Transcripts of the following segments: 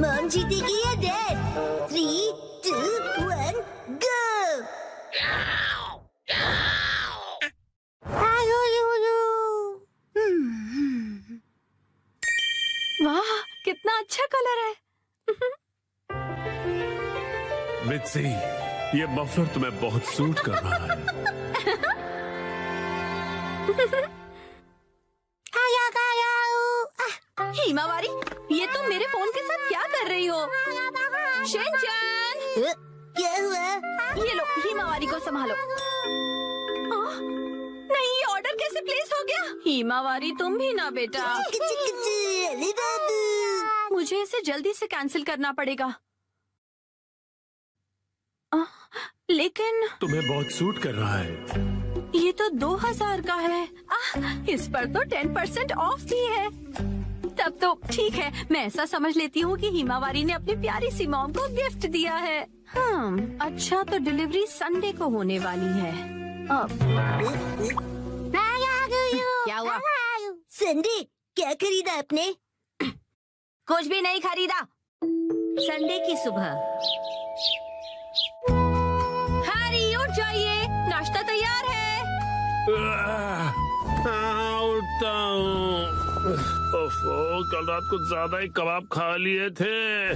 Mom जीतेगी या dad? 3, 2, 1, गो! वाह, कितना अच्छा कलर है। मित्सी, ये मफलर तुम्हें बहुत सूट कर रहा है। हिमावारी, ये तुम मेरे फोन के साथ क्या कर रही हो? शिनचैन! क्या हुआ? ये लो, हिमावारी को संभालो। नहीं, ये ऑर्डर कैसे प्लेस हो गया? हिमावारी, तुम भी ना बेटा। अरे बाबू! मुझे इसे जल्दी से कैंसिल करना पड़ेगा। लेकिन तुम्हें बहुत सूट कर रहा है। ये तो 2000 का है। इस पर तो 10% ऑफ भी है। तब तो ठीक है, मैं ऐसा समझ लेती हूँ कि हिमावारी ने अपनी प्यारी सी मॉम को गिफ्ट दिया है। अच्छा, तो डिलीवरी संडे को होने वाली है। क्या हुआ? संडे, क्या खरीदा आपने? कुछ भी नहीं खरीदा। संडे की सुबह। हैरी, उठ जाइए, नाश्ता तैयार है। उठता हूँ। कल रात को ज्यादा ही कबाब खा लिए थे।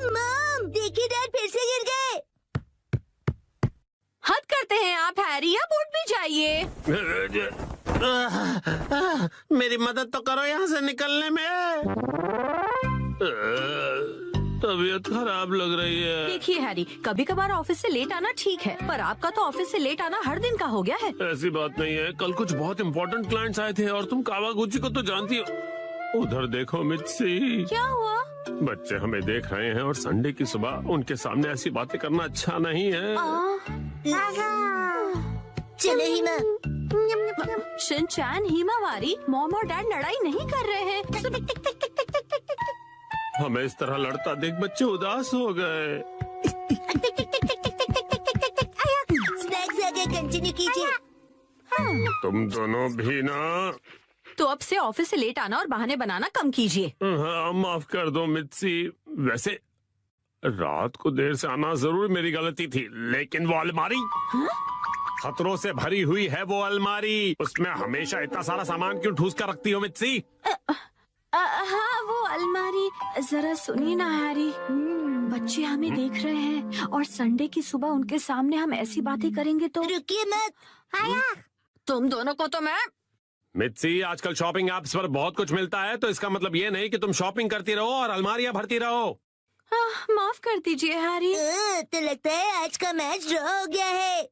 मॉम, देखिए डैड फिर से गिर गए। हद करते हैं आप हैरी, अब उठ भी जाइए। मेरी मदद तो करो यहाँ से निकलने में। तबीयत खराब लग रही है। देखिए हैरी, कभी कभार ऑफिस से लेट आना ठीक है, पर आपका तो ऑफिस से लेट आना हर दिन का हो गया है। ऐसी बात नहीं है, कल कुछ बहुत इम्पोर्टेंट क्लाइंट्स आए थे और तुम कावागुची को तो जानती हो। उधर देखो मित्सी। क्या हुआ? बच्चे हमें देख रहे हैं और संडे की सुबह उनके सामने ऐसी बातें करना अच्छा नहीं है। चलो हिमा। शिनचैन, हिमावारी, मॉम और डैड लड़ाई नहीं कर रहे हैं। हमें इस तरह लड़ता देख बच्चे उदास हो गए। स्नैक्स आगे कंटिन्यू कीजिए। तुम दोनों भी ना। तो अब से ऑफिस से लेट आना और बहाने बनाना कम कीजिए। हाँ, माफ कर दो मित्सी। वैसे रात को देर से आना जरूर मेरी गलती थी, लेकिन वो अलमारी खतरों से भरी हुई है। वो अलमारी, उसमें हमेशा इतना सारा सामान क्यों ठूस कर रखती हो मित्सी? हाँ, वो अलमारी। जरा सुनिए ना हैरी, बच्चे हमें देख रहे हैं और संडे की सुबह उनके सामने हम ऐसी बातें करेंगे तो। रुकिए मत। तुम दोनों को तो मैं। मित्सी, आजकल शॉपिंग ऐप्स पर बहुत कुछ मिलता है, तो इसका मतलब ये नहीं कि तुम शॉपिंग करती रहो और अलमारियां भरती रहो। माफ कर दीजिए हैरी। तो लगता है आज का मैच ड्रॉ हो गया है।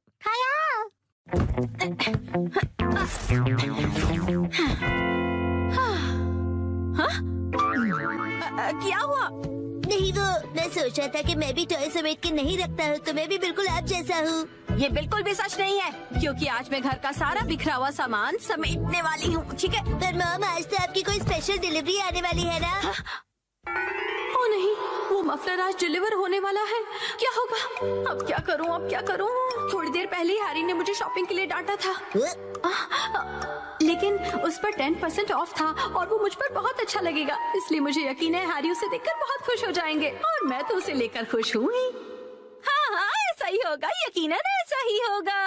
क्या हुआ? नहीं, वो मैं सोच रहा था कि मैं भी टॉय समेट के नहीं रखता हूँ, तो मैं भी बिल्कुल आप जैसा हूँ। ये बिल्कुल भी सच नहीं है, क्योंकि आज मैं घर का सारा बिखरा हुआ सामान समेटने वाली हूँ, ठीक है? पर मॉम, आज तो आपकी कोई स्पेशल डिलीवरी आने वाली है ना? ओ नहीं, वो मफलर आज डिलीवर होने वाला है। क्या होगा? अब क्या करूँ, अब क्या करूँ? थोड़ी देर पहले हैरी ने मुझे शॉपिंग के लिए डांटा था, लेकिन उस पर 10% ऑफ था और वो मुझ पर बहुत अच्छा लगेगा, इसलिए मुझे यकीन है हैरी उसे देखकर बहुत खुश हो जाएंगे और मैं तो उसे लेकर खुश हूँ ही। हाँ हाँ, ऐसा ही होगा, यकीनन ऐसा ही होगा।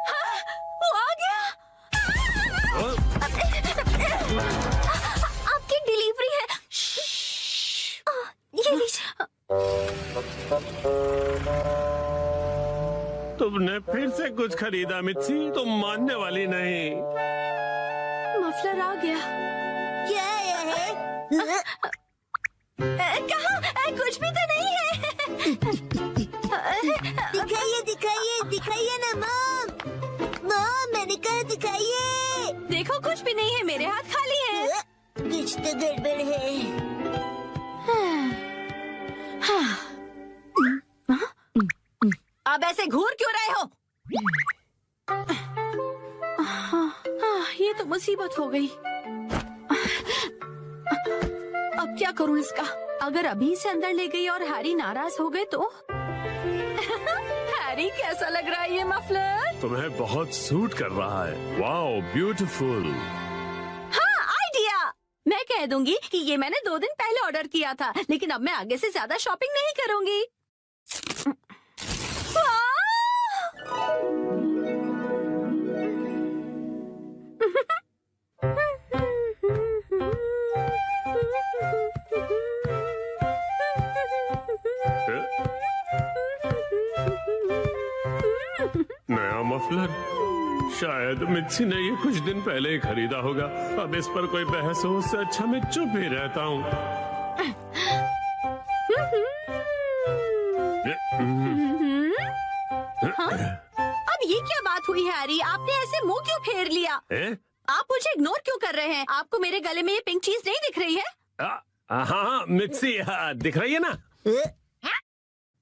हाँ, वो आ गया। आपकी डिलीवरी है। ये लीजिए। तुमने फिर से कुछ खरीदा मित्सी, तुम मानने वाली नहीं। मफलर आ गया। क्या आया है? कहाँ? कुछ भी तो नहीं है। दिखाइए दिखाइए दिखाइए ना मॉम। मॉम, मैंने कहा दिखाइए। देखो, कुछ भी नहीं है, मेरे हाथ खाली हैं। कुछ तो गड़बड़ है। अब ऐसे घूर क्यों रहे हो? ये तो मुसीबत हो गई। अब क्या करूं इसका? अगर अभी से अंदर ले गई और हैरी नाराज हो गए तो? हैरी, कैसा लग रहा है ये मफलर? तुम्हें बहुत सूट कर रहा है। Wow, beautiful. हाँ, आइडिया। मैं कह दूंगी कि ये मैंने 2 दिन पहले ऑर्डर किया था, लेकिन अब मैं आगे से ज्यादा शॉपिंग नहीं करूंगी। नया मफलर, शायद मित्सी ने ये कुछ दिन पहले ही खरीदा होगा। अब इस पर कोई बहस हो, उससे अच्छा मैं चुप ही रहता हूँ। हाँ? अब ये क्या बात हुई हैरी? आपने ऐसे मुंह क्यों फेर लिया? आप मुझे इग्नोर क्यों कर रहे हैं? आपको मेरे गले में ये पिंक चीज नहीं दिख रही है? हाँ मित्सी, दिख रही है ना?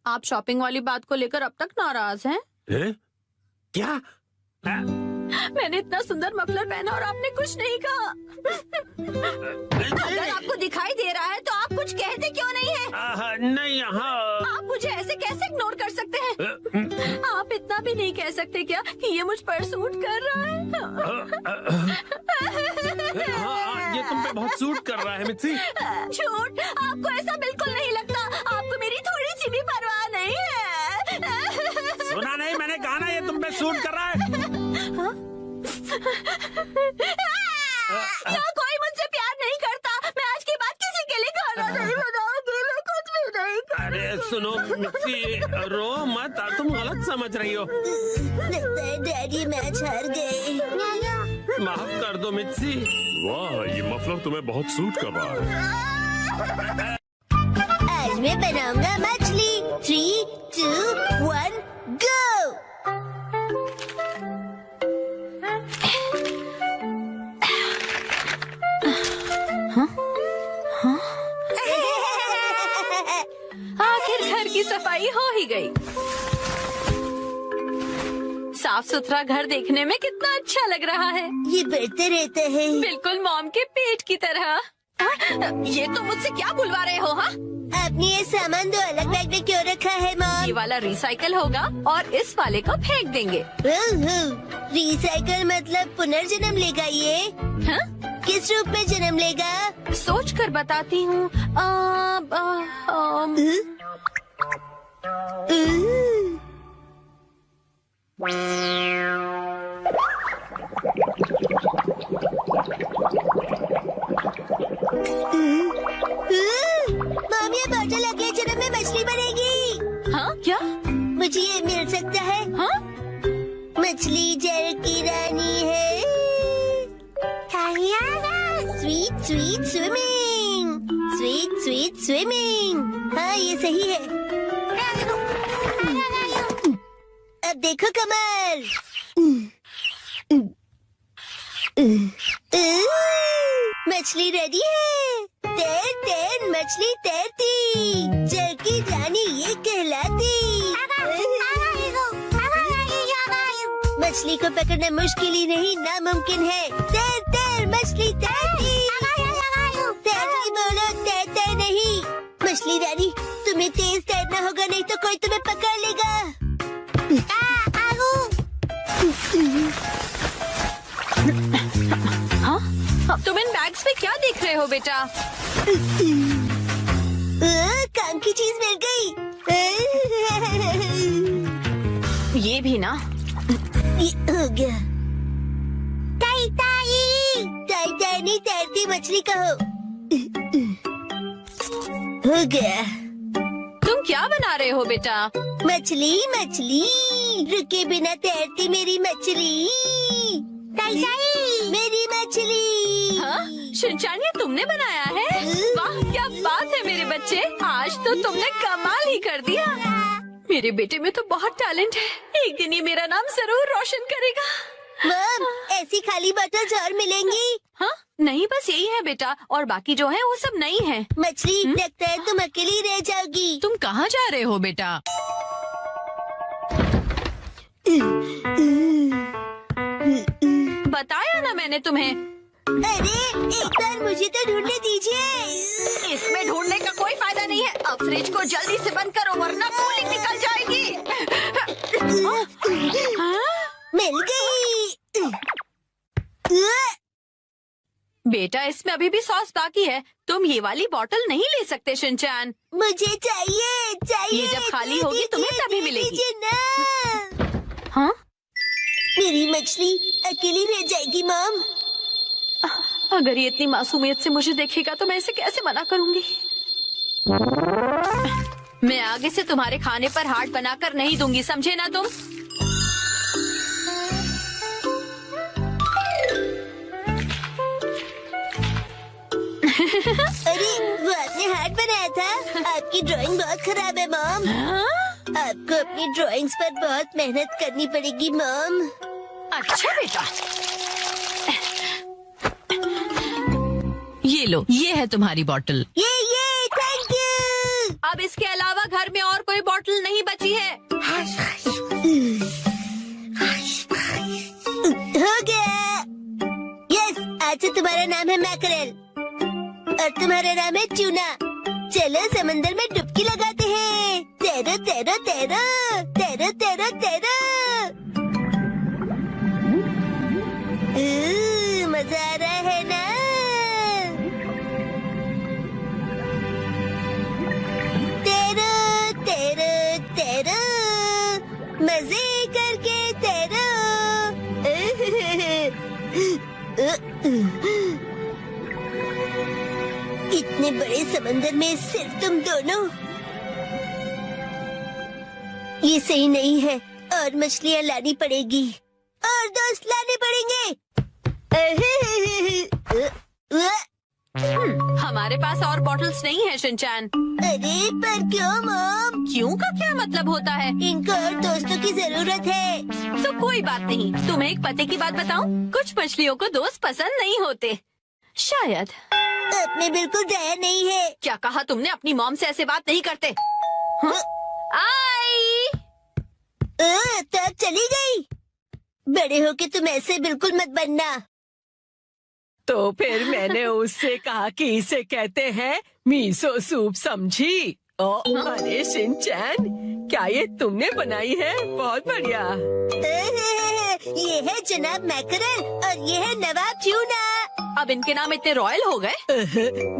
आप शॉपिंग वाली बात को लेकर अब तक नाराज हैं? क्या? मैंने इतना सुंदर मफलर पहना और आपने कुछ नहीं कहा। अगर आपको दिखाई दे रहा है तो आप कुछ कहते क्यों नहीं है? नहीं, हाँ। आप मुझे ऐसे कैसे इग्नोर कर सकते हैं? आप इतना भी नहीं कह सकते क्या कि ये मुझ पर सूट कर रहा है? हाँ, ये तुम पे बहुत सूट कर रहा है मित्सी। झूठ, आपको ऐसा बिल्कुल नहीं लगता। आपको मेरी थोड़ी सी भी परवाह नहीं है। सुना नहीं, मैंने कहा ना ये तुम पे सूट कर रहा है। क्या कोई मुझसे प्यार नहीं करता? मैं आज के बाद किसी के लिए खाना नहीं बनाऊंगी। मैं कुछ भी नहीं करूंगी। अरे सुनो मित्सी, रो मत, तुम गलत समझ रही हो। लगता है डैडी मैच हार गए। माफ कर दो मित्सी। वाह, ये मफलर तुम्हें बहुत सूट कर रहा है। आज मैं बनाऊंगा मछली। 3, 2, 1, गो। आखिर घर की सफाई हो ही गई। साफ सुथरा घर देखने में कितना अच्छा लग रहा है। ये बढ़ते रहता है। बिल्कुल मॉम के पेट की तरह। ये तो मुझसे क्या बुलवा रहे हो? हाँ, आपने ये सामान 2 अलग बैग में क्यों रखा है ये मॉम? वाला रिसाइकल होगा और इस वाले को फेंक देंगे। रिसाइकल मतलब पुनर्जन्म लेगा ये? हाँ? किस रूप में जन्म लेगा? सोच कर बताती हूँ। मॉम, ये बॉटल अगले जन्म में मछली बनेगी। हाँ, क्या? मुझे ये मिल सकता है? हाँ? मछली जल की रानी है। Sweet sweet swimming, sweet sweet swimming. हाँ, ये सही है। अब देखो कमल। मछली रेडी है। तैर तैर मछली तैरती, जल की रानी ये कहलाती। मछली को पकड़ना मुश्किल ही नहीं, नामुमकिन है। तैर तैर मछली तैरती। तैरती बोलो, तैरते नहीं। मछली रानी, तुम्हें तेज तैरना होगा, नहीं तो कोई तुम्हें पकड़ लेगा। हाँ? तुम इन बैग्स में क्या देख रहे हो बेटा? काम की चीज मिल गई। ये भी ना। ये हो गया। ताई ताई, ताई ताई नहीं, तैरती मछली कहो। हो गया। तुम क्या बना रहे हो बेटा? मछली मछली, रुके बिना तैरती मेरी मछली। ताई ताई, मेरी मछली। हाँ? शिनचान, ये तुमने बनाया है? वाह, क्या बात है मेरे बच्चे, आज तो तुमने कमाल ही कर दिया। मेरे बेटे में तो बहुत टैलेंट है। एक दिन ये मेरा नाम जरूर रोशन करेगा। मॉम, ऐसी खाली बोतल्स और मिलेंगी? हाँ? नहीं, बस यही है बेटा, और बाकी जो है वो सब नहीं है। मछली, लगता है तुम अकेली रह जाओगी। तुम कहाँ जा रहे हो बेटा? बताया ना मैंने तुम्हें। अरे, एक बार मुझे तो ढूंढने दीजिए। इसमें ढूंढने का कोई फायदा नहीं है। अब फ्रिज को जल्दी से बंद करो वरना कूलिंग निकल जाए। बेटा इसमें अभी भी सॉस बाकी है, तुम ये वाली बोतल नहीं ले सकते शिनचैन। मुझे चाहिए चाहिए। ये जब खाली होगी तुम्हें तभी मिलेगी। दीजिए ना। हाँ मेरी मछली अकेली रह जाएगी मॉम। अगर ये इतनी मासूमियत से मुझे देखेगा तो मैं इसे कैसे मना करूंगी। मैं आगे से तुम्हारे खाने पर हाथ बनाकर नहीं दूंगी, समझे ना तुम। अरे वो आपने हार्ट बनाया था। आपकी ड्राइंग बहुत खराब है मॉम। आपको अपनी ड्राइंग्स पर बहुत मेहनत करनी पड़ेगी मॉम। अच्छा बेटा, ये लो, ये है तुम्हारी बोतल। ये थैंक यू। अब इसके अलावा घर में और कोई बोतल नहीं बची है। हो गया। यस, आज से तुम्हारा नाम है मैकरेल और तुम्हारा नाम है ट्यूना। चलो समंदर में डुबकी लगाते हैं। तैरो तैरो तैरो तैरो तैरो तैरो। मजा आ रहा है ना? तैरो तैरो तैरो, मजे करके तैरो। इतने बड़े समंदर में सिर्फ तुम दोनों। ये सही नहीं है, और मछलियाँ लानी पड़ेगी और दोस्त लाने पड़ेंगे। हमारे पास और बॉटल्स नहीं है शिनचैन। अरे पर क्यों मॉम? क्यों का क्या मतलब होता है? इनको और दोस्तों की जरूरत है। तो कोई बात नहीं, तुम्हें एक पते की बात बताऊं? कुछ मछलियों को दोस्त पसंद नहीं होते, शायद। आपने बिल्कुल दया नहीं है। क्या कहा तुमने? अपनी मॉम से ऐसे बात नहीं करते। हाँ? आई तो अब चली गई। बड़े होके तुम ऐसे बिल्कुल मत बनना। तो फिर मैंने उससे कहा कि इसे कहते हैं मीसो सूप, समझी? अरे शिनचैन, क्या ये तुमने बनाई है? बहुत बढ़िया। ये है जनाब मैकरेल और ये है नवाब ट्यूना। अब इनके नाम इतने रॉयल हो गए।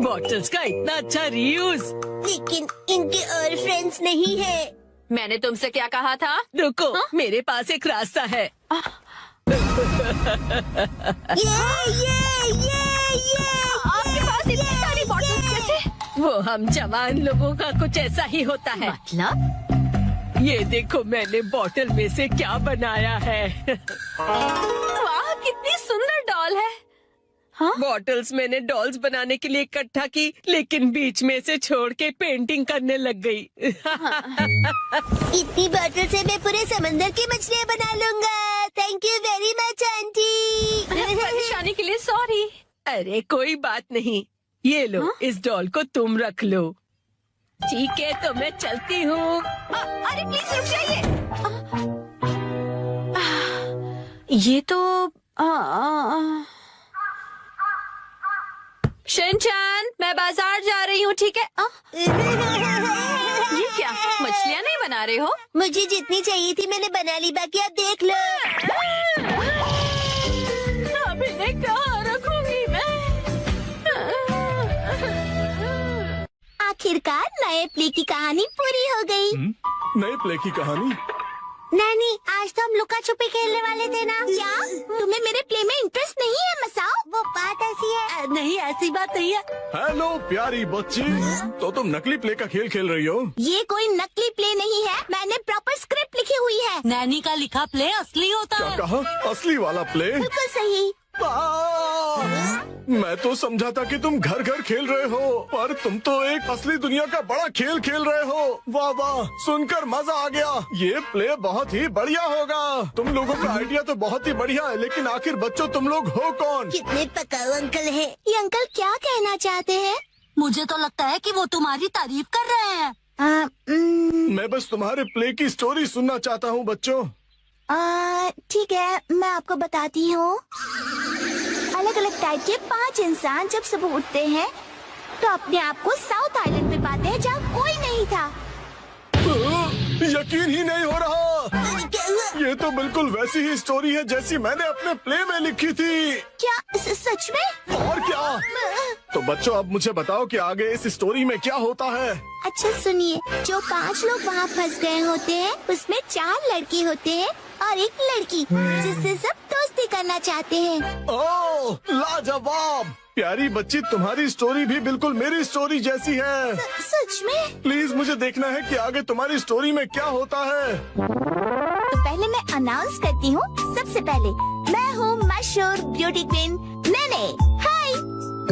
बॉटल्स का इतना अच्छा रीयूज। लेकिन इनके और फ्रेंड्स नहीं है। मैंने तुमसे क्या कहा था? रुको, मेरे पास एक रास्ता है। आपके पास इतनी सारी बॉटल्स कैसे? वो हम जवान लोगों का कुछ ऐसा ही होता है। मतलब? ये देखो मैंने बोतल में से क्या बनाया है। वाह, कितनी सुंदर डॉल है। हाँ? बॉटल्स मैंने डॉल्स बनाने के लिए इकट्ठा की, लेकिन बीच में से छोड़ के पेंटिंग करने लग गई। इतनी बॉटल से मैं पूरे समंदर की मछलियाँ बना लूंगा। Thank you very much aunty. परेशानी के लिए सॉरी। अरे कोई बात नहीं, ये लो। इस डॉल को तुम रख लो। ठीक है, तो मैं चलती हूँ। अरे प्लीज रुक जाइए। ये तो शिनचैन, मैं बाजार जा रही हूँ, ठीक है? ये क्या, मछलियाँ नहीं बना रहे हो? मुझे जितनी चाहिए थी मैंने बना ली, बाकी आप देख लो। अब इन्हें कहाँ रखूंगी मैं? आखिरकार नए प्ले की कहानी पूरी हो गई। नए प्ले की कहानी? नानी, आज तो हम लुका छुपी खेलने वाले थे ना। क्या तुम्हें मेरे प्ले में इंटरेस्ट नहीं है मसाओ? वो बात ऐसी है। नहीं, ऐसी बात नहीं है। हेलो प्यारी बच्ची, तो तुम नकली प्ले का खेल खेल रही हो? ये कोई नकली प्ले नहीं है, मैंने प्रॉपर स्क्रिप्ट लिखी हुई है। नैनी का लिखा प्ले असली होता क्या है। कहा? असली वाला प्ले? बिल्कुल सही। मैं तो समझा था कि तुम घर घर खेल रहे हो, पर तुम तो एक असली दुनिया का बड़ा खेल खेल रहे हो। वाह वाह, सुनकर मजा आ गया। ये प्ले बहुत ही बढ़िया होगा। तुम लोगों का आइडिया तो बहुत ही बढ़िया है, लेकिन आखिर बच्चों तुम लोग हो कौन? कितने पकाऊ अंकल हैं। ये अंकल क्या कहना चाहते हैं? मुझे तो लगता है कि वो तुम्हारी तारीफ कर रहे हैं। मैं बस तुम्हारे प्ले की स्टोरी सुनना चाहता हूँ बच्चों। ठीक है, मैं आपको बताती हूँ। अलग अलग टाइप के 5 इंसान जब सुबह उठते हैं तो अपने आप को साउथ आइलैंड में पाते हैं जहाँ कोई नहीं था। यकीन ही नहीं हो रहा। क्या हुआ? ये तो बिल्कुल वैसी ही स्टोरी है जैसी मैंने अपने प्ले में लिखी थी। क्या सच में? और क्या? तो बच्चों अब मुझे बताओ कि आगे इस स्टोरी में क्या होता है। अच्छा सुनिए, जो 5 लोग वहाँ फंस गए होते हैं उसमें 4 लड़के होते हैं और 1 लड़की जिससे सब दोस्ती करना चाहते हैं। ओह लाजवाब! प्यारी बच्ची, तुम्हारी स्टोरी भी बिल्कुल मेरी स्टोरी जैसी है। सच में? प्लीज मुझे देखना है कि आगे तुम्हारी स्टोरी में क्या होता है। तो पहले मैं अनाउंस करती हूँ। सबसे पहले मैं हूँ मशहूर ब्यूटी क्वीन नैने। हाय,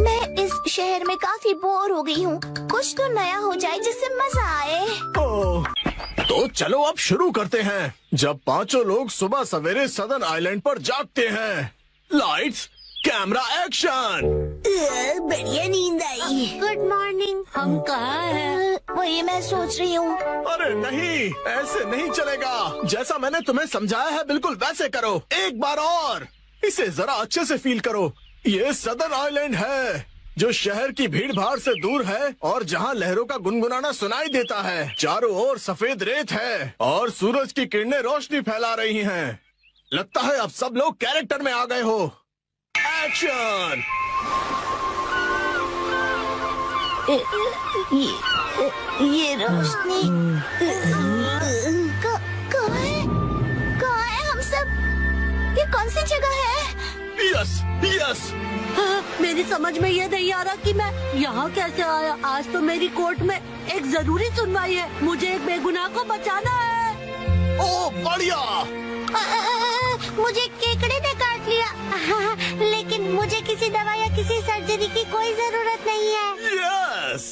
मैं इस शहर में काफी बोर हो गई हूँ। कुछ तो नया हो जाए जिससे मजा आए। ओह, तो चलो अब शुरू करते हैं। जब 5 लोग सुबह सवेरे सदन आइलैंड पर जागते हैं। Lights, camera, action. बढ़िया नींद आई। Good morning. हम कहाँ हैं? वही मैं सोच रही हूँ। अरे नहीं, ऐसे नहीं चलेगा। जैसा मैंने तुम्हें समझाया है बिल्कुल वैसे करो। एक बार और इसे जरा अच्छे से फील करो। ये सदर आइलैंड है जो शहर की भीड़ भाड़ से दूर है और जहाँ लहरों का गुनगुनाना सुनाई देता है। चारों ओर सफेद रेत है और सूरज की किरणें रोशनी फैला रही हैं। लगता है अब सब लोग कैरेक्टर में आ गए हो। एक्शन। ये रोशनी कहाँ है हम सब? ये कौन सी जगह है? Yes yes. मेरी समझ में ये नहीं आ रहा कि मैं यहाँ कैसे आया। आज तो मेरी कोर्ट में एक जरूरी सुनवाई है। मुझे एक बेगुनाह को बचाना है। ओ बढ़िया। मुझे केकड़े ने काट लिया। लेकिन मुझे किसी दवा या किसी सर्जरी की कोई जरूरत नहीं है। यस।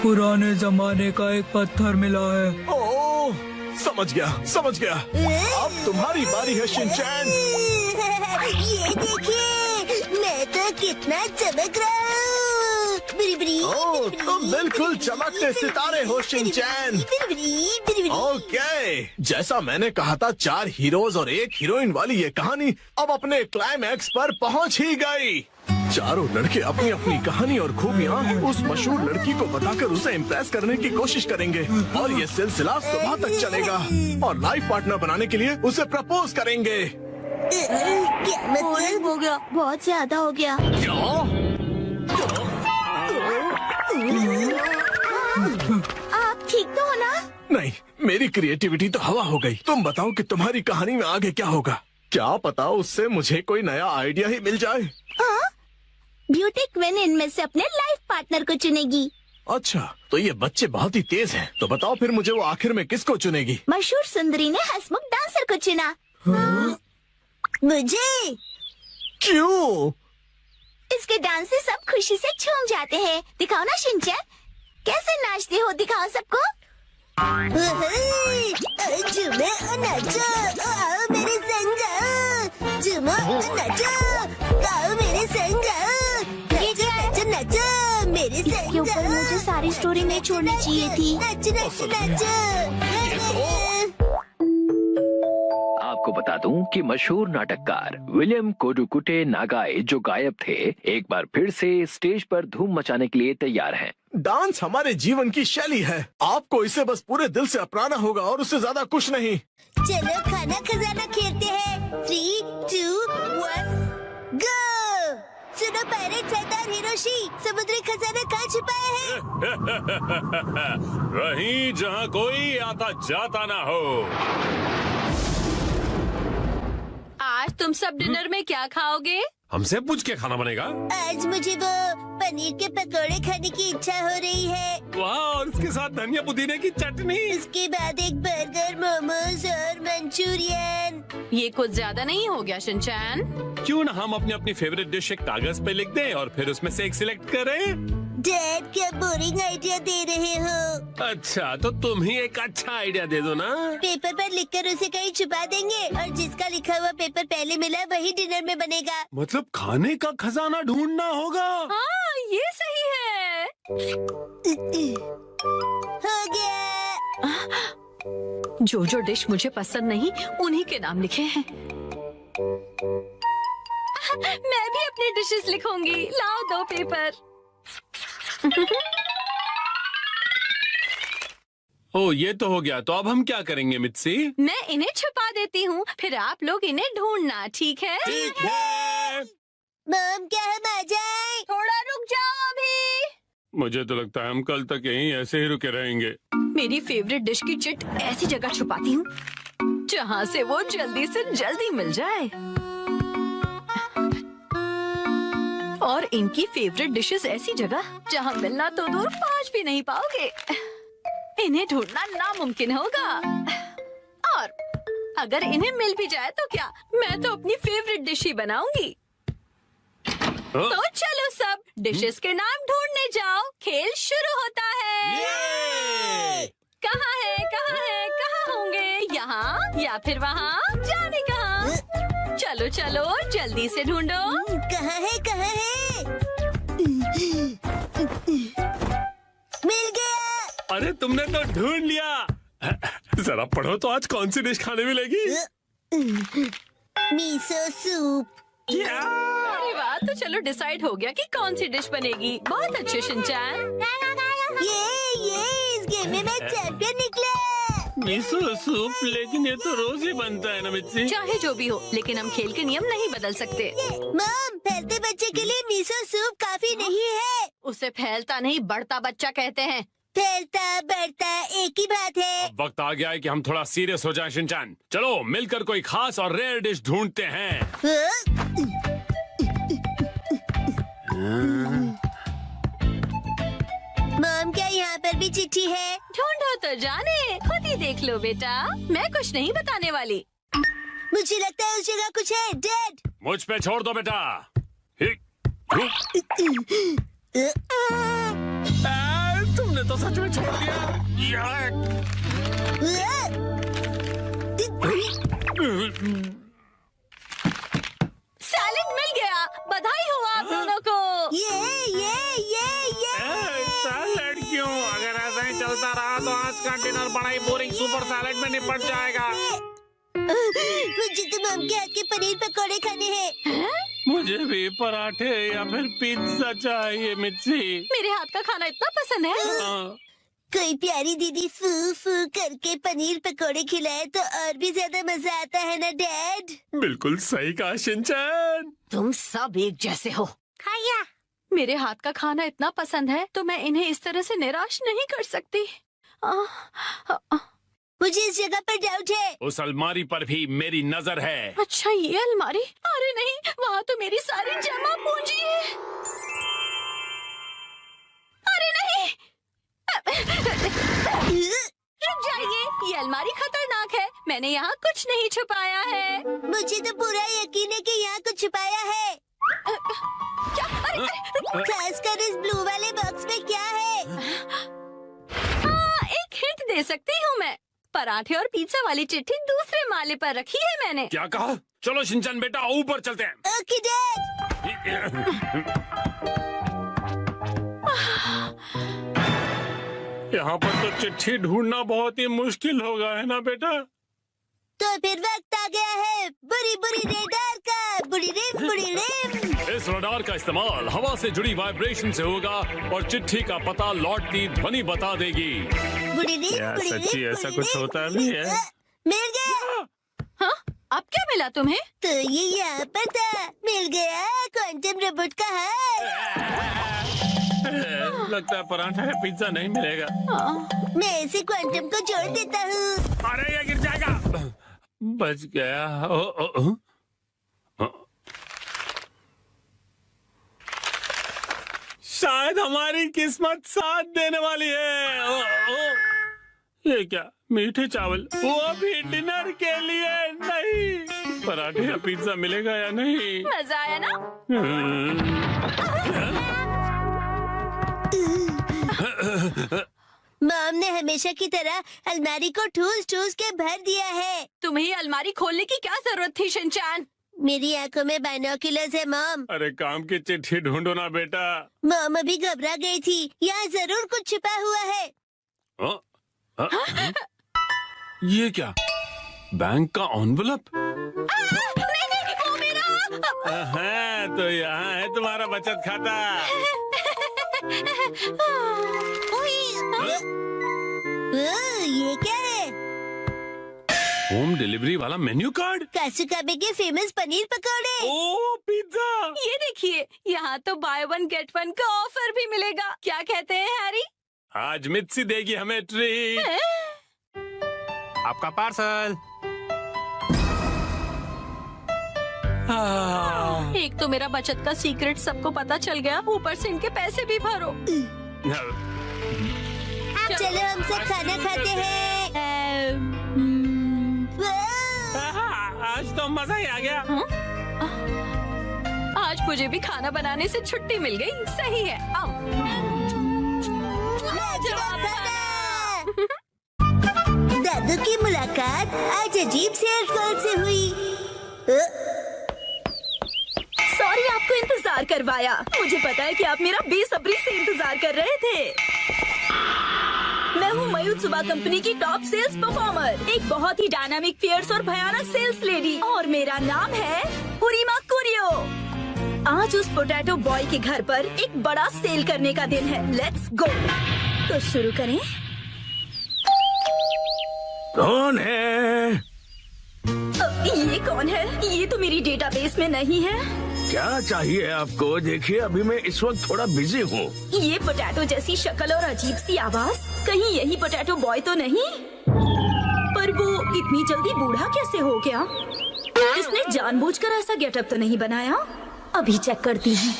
पुराने जमाने का एक पत्थर मिला है। ओह, समझ गया। अब तुम्हारी बारी है शिनचैन। ये देखिए, मैं तो कितना चमक रहा हूँ। ओह, तुम बिल्कुल चमकते सितारे हो शिनचैन। ओके, जैसा मैंने कहा था 4 हीरोज और 1 हीरोइन वाली ये कहानी अब अपने क्लाइमैक्स पर पहुंच ही गई। चारों लड़के अपनी अपनी कहानी और खूबियाँ उस मशहूर लड़की को बताकर उसे इम्प्रेस करने की कोशिश करेंगे और ये सिलसिला सुबह तक चलेगा और लाइफ पार्टनर बनाने के लिए उसे प्रपोज करेंगे। क्या मतलब? हो गया। बहुत ज्यादा हो गया। आप ठीक तो हो ना? नहीं, मेरी क्रिएटिविटी तो हवा हो गई। तुम बताओ कि तुम्हारी कहानी में आगे क्या होगा। क्या पता उससे मुझे कोई नया आइडिया ही मिल जाए। हाँ? ब्यूटी क्वीन इनमें से अपने लाइफ पार्टनर को चुनेगी। अच्छा, तो ये बच्चे बहुत ही तेज हैं। तो बताओ फिर मुझे वो आखिर में किसको चुनेगी? मशहूर सुंदरी ने हंसमुख डांसर को चुना। मुझे? क्यों? इसके डांस से सब खुशी से झूम जाते हैं। दिखाओ ना शिनचैन, कैसे नाचते हो, दिखाओ सबको। झूमो और नाचो, आओ मेरे संग आओ। झूमो और नाचो, आओ मेरे संग आओ। ये नाचो नाचो मेरे संग। इसके ऊपर मुझे सारी स्टोरी नहीं छोड़नी चाहिए थी। नाचो नाचो नाचो। आपको बता दूं कि मशहूर नाटककार विलियम कोडुकुटे नागाई जो गायब थे, एक बार फिर से स्टेज पर धूम मचाने के लिए तैयार हैं। डांस हमारे जीवन की शैली है। आपको इसे बस पूरे दिल से अपनाना होगा और उससे ज्यादा कुछ नहीं। चलो खाना खजाना खेलते हैं। 3, 2, 1, गो। सुनो पायरेट सरदार हिरोशी, समुद्री खजाना कहाँ छुपाया है? वहीं जहाँ कोई आता जाता ना हो। आज तुम सब डिनर में क्या खाओगे? हमसे पूछ के खाना बनेगा। आज मुझे वो पनीर के पकौड़े खाने की इच्छा हो रही है। वाह, और उसके साथ धनिया पुदीने की चटनी। उसके बाद एक बर्गर, मोमोज और मंचूरियन। ये कुछ ज्यादा नहीं हो गया शिनचैन? क्यों ना हम अपनी अपनी फेवरेट डिश एक कागज पे लिख दें और फिर उसमें से एक सिलेक्ट करें। डैड, क्या बोरिंग आइडिया दे रहे हो? अच्छा, तो तुम ही एक अच्छा आइडिया दे दो ना। पेपर पर लिखकर उसे कहीं छुपा देंगे और जिसका लिखा हुआ पेपर पहले मिला वही डिनर में बनेगा। मतलब खाने का खजाना ढूंढना होगा। हाँ, ये सही है। हो गया। जो जो डिश मुझे पसंद नहीं उन्हीं के नाम लिखे हैं। मैं भी अपनी डिशेस लिखूंगी। लाओ 2 पेपर। ओ ये तो हो गया। तो अब हम क्या करेंगे मित्सी? मैं इन्हें छुपा देती हूँ, फिर आप लोग इन्हें ढूंढना, ठीक है? ठीक है। मॉम क्या हम आ जाए? थोड़ा रुक जाओ अभी। मुझे तो लगता है हम कल तक यहीं ऐसे ही रुके रहेंगे। मेरी फेवरेट डिश की चिट ऐसी जगह छुपाती हूँ जहाँ से वो जल्दी से जल्दी मिल जाए, और इनकी फेवरेट डिशेस ऐसी जगह जहाँ मिलना तो दूर पहुँच भी नहीं पाओगे। इन्हें ढूंढना नामुमकिन होगा, और अगर इन्हें मिल भी जाए तो क्या, मैं तो अपनी फेवरेट डिश ही बनाऊंगी। तो चलो सब डिशेस के नाम ढूंढने जाओ, खेल शुरू होता है। कहाँ है, कहाँ है, कहाँ होंगे? यहाँ या फिर वहाँ? जाने कहाँ? चलो चलो जल्दी से ढूंढो। कहाँ है, कहाँ है? मिल गया। अरे तुमने तो ढूंढ लिया। जरा पढ़ो तो आज कौन सी डिश खाने मिलेगी? मीसो सूप। अरे वाह, तो चलो डिसाइड हो गया कि कौन सी डिश बनेगी। बहुत अच्छे शिनचैन। ये इस गेम में मैं चैंपियन निकला। मिसो सूप, लेकिन ये तो रोज ही बनता है ना मित्सी। चाहे जो भी हो, लेकिन हम खेल के नियम नहीं बदल सकते। मॉम, फैलते बच्चे के लिए मीसो सूप काफी नहीं है। उसे फैलता नहीं बढ़ता बच्चा कहते हैं। फैलता बढ़ता एक ही बात है। अब वक्त आ गया है कि हम थोड़ा सीरियस हो जाएं शिनचैन। चलो मिलकर कोई खास और रेयर डिश ढूंढते हैं। मॉम क्या यहाँ पर भी चिट्ठी है? ढूंढो तो जाने, खुद ही देख लो बेटा, मैं कुछ नहीं बताने वाली। मुझे लगता है उस जगह कुछ है। डैड, मुझ पे छोड़ दो बेटा। तुमने तो सच में छोड़ दिया। सैलेड मिल गया, बधाई हो आप दोनों को। ये सैलेड क्यों? अगर ऐसा ही चलता रहा तो आज का डिनर बड़ा ही बोरिंग सुपर सैलेड में निपट जाएगा। मुझे तो मॉम के हाथ के पनीर पकौड़े खाने हैं। मुझे भी पराठे या फिर पिज्जा चाहिए मिर्ची। मेरे हाथ का खाना इतना पसंद है। कोई प्यारी दीदी फू फू करके पनीर पकौड़े खिलाए तो और भी ज्यादा मजा आता है ना डैड? बिल्कुल सही कहा शिनचैन। तुम सब एक जैसे हो। खाया। मेरे हाथ का खाना इतना पसंद है तो मैं इन्हें इस तरह से निराश नहीं कर सकती। मुझे इस जगह पर डाउट है। उस अलमारी पर भी मेरी नजर है। अच्छा ये अलमारी? अरे नहीं, वहाँ तो मेरी सारी जमा पूंजी है। अरे नहीं, रुक जाइए, ये अलमारी खतरनाक है। मैंने यहाँ कुछ नहीं छुपाया है। मुझे तो पूरा यकीन है कि यहाँ कुछ छुपाया है। क्या? अरे, खासकर इस ब्लू वाले बॉक्स में क्या है? एक हिंट दे सकती हूँ मैं। पराठे और पिज्जा वाली चिट्ठी दूसरे माले पर रखी है मैंने। क्या कहा? चलो शिनचैन बेटा ऊपर चलते हैं। Okay dad. यहाँ पर तो चिट्ठी ढूंढना बहुत ही मुश्किल होगा, है ना बेटा? तो फिर वक्त आ गया है बुरी बुरी रेडार का। बुरी रिम। इस रडार का इस्तेमाल हवा से जुड़ी वाइब्रेशन से होगा और चिट्ठी का पता लौटती ध्वनि बता देगी। बुरी रिम, यार, बुरी सच्ची रिम, ऐसा बुरी कुछ रिम, होता बुरी भी रिम। है? मिल गया। हाँ, अब क्या मिला तुम्हें? तो ये यहाँ पर था। मिल गया क्वांटम रोबोट का हार। लगता है पराठा या पिज्जा नहीं मिलेगा। मैं इसे क्वांटम को जोड़ देता हूँ। अरे ये गिर जाएगा। बच गया। शायद हमारी किस्मत साथ देने वाली है। ये क्या? मीठे चावल, वो भी डिनर के लिए नहीं। पराठे या पिज्जा मिलेगा या नहीं? मजा आया ना? मॉम ने हमेशा की तरह अलमारी को ठूस ठूस के भर दिया है। तुम्हें अलमारी खोलने की क्या जरूरत थी शिनचैन? मेरी आंखों में बाइनोक्यूलर्स है मॉम। अरे काम की चिट्ठी ढूंढो ना बेटा। मॉम अभी घबरा गई थी। यहाँ जरूर कुछ छिपा हुआ है। ये क्या? बैंक का एनवेलप? नहीं, वो मेरा। हाँ, तो यहाँ है तुम्हारा बचत खाता। ये क्या है? होम डिलीवरी वाला मेन्यू कार्ड। कासुकाबे के फेमस पनीर पकौड़े। ओ पिज्जा। ये देखिए, यहाँ तो बाय वन गेट वन का ऑफर भी मिलेगा। क्या कहते हैं हैरी? आज मित्सी देगी हमें ट्रीट। आपका पार्सल। एक तो मेरा बचत का सीक्रेट सबको पता चल गया, ऊपर से इनके पैसे भी भरो। चलो हम सब खाना खाते हैं। आज तो मजा ही आ गया। आज मुझे भी खाना बनाने से छुट्टी मिल गई। सही है। आओ। दादू की मुलाकात आज अजीब से अल्फाज से हुई। सॉरी आपको इंतजार करवाया। मुझे पता है कि आप मेरा बेसब्री से इंतजार कर रहे थे। मैं हूँ मायुत्सुबा कंपनी की टॉप सेल्स परफॉर्मर, एक बहुत ही डायनामिक, फियर्स और भयानक सेल्स लेडी, और मेरा नाम है हुरिमा कुरियो। आज उस पोटैटो बॉय के घर पर एक बड़ा सेल करने का दिन है। Let's go. तो शुरू करें। कौन है? ये कौन है? ये तो मेरी डेटाबेस में नहीं है। क्या चाहिए आपको? देखिए अभी मैं इस वक्त थोड़ा बिजी हूँ। ये पोटैटो जैसी शक्ल और अजीब सी आवाज, कहीं यही पोटैटो बॉय तो नहीं? पर वो इतनी जल्दी बूढ़ा कैसे हो गया? इसने जानबूझकर ऐसा गेटअप तो नहीं बनाया? अभी चेक करती हूँ।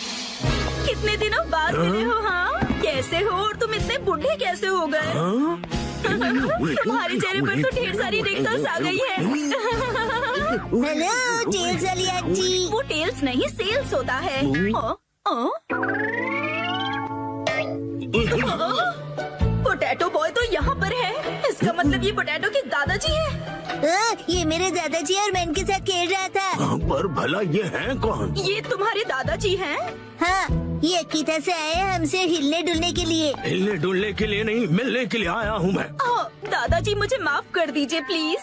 कितने दिनों बाद मिले हो? हाँ, कैसे हो? और तुम इतने बूढ़े कैसे हो गए? तुम्हारे चेहरे पर तो ढेर सारी रिंकल्स आ गई है। हेलो टेल्स वाली आंटी। वो टेल्स नहीं, सेल्स होता है। पोटैटो बॉय तो यहाँ पर है। इसका मतलब ये पोटैटो के दादाजी हैं। ये मेरे दादाजी और मैं इनके साथ खेल रहा था। पर भला ये हैं कौन? ये तुम्हारे दादाजी हैं? हाँ, ये अकीता से आए हैं हमसे हिलने डुलने के लिए। हिलने डुलने के लिए नहीं, मिलने के लिए आया हूँ मैं। दादाजी मुझे माफ कर दीजिए प्लीज।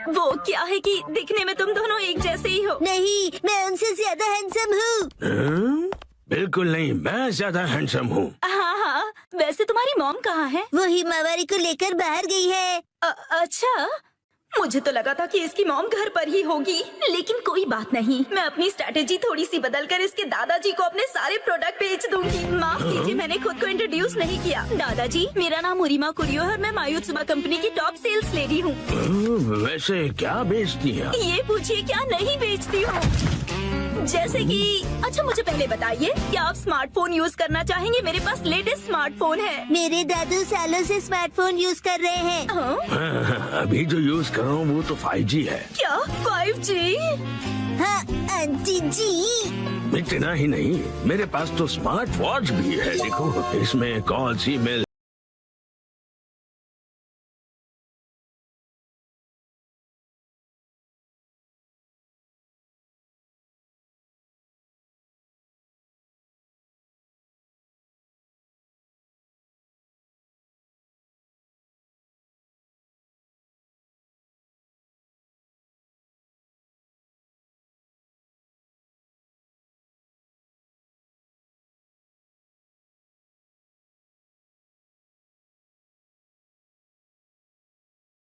वो क्या है कि दिखने में तुम दोनों एक जैसे ही हो। नहीं, मैं उनसे ज्यादा हैंडसम हूँ। बिल्कुल नहीं, मैं ज्यादा हैंडसम हूँ। हाँ, वैसे तुम्हारी मॉम कहाँ है? वो हिमावारी को लेकर बाहर गई है। अच्छा, मुझे तो लगा था कि इसकी मॉम घर पर ही होगी, लेकिन कोई बात नहीं। मैं अपनी स्ट्रैटेजी थोड़ी सी बदलकर इसके दादाजी को अपने सारे प्रोडक्ट बेच दूंगी। माफ कीजिए, मैंने खुद को इंट्रोड्यूस नहीं किया। दादाजी, मेरा नाम हुरिमा कुरियो है और मैं मायुत्सुबा कंपनी की टॉप सेल्स लेडी हूँ। वैसे क्या बेचती हैं? ये पूछिए, क्या नहीं बेचती हूँ? जैसे कि अच्छा, मुझे पहले बताइए, क्या आप स्मार्टफोन यूज करना चाहेंगे? मेरे पास लेटेस्ट स्मार्टफोन है। मेरे दादू सालों से स्मार्टफोन यूज कर रहे हैं। अभी जो यूज कर रहा हूँ वो तो 5G है। क्या 5G? हाँ आंटी जी। इतना ही नहीं, मेरे पास तो स्मार्ट वॉच भी है। देखो, इसमें कॉल्स, ईमेल,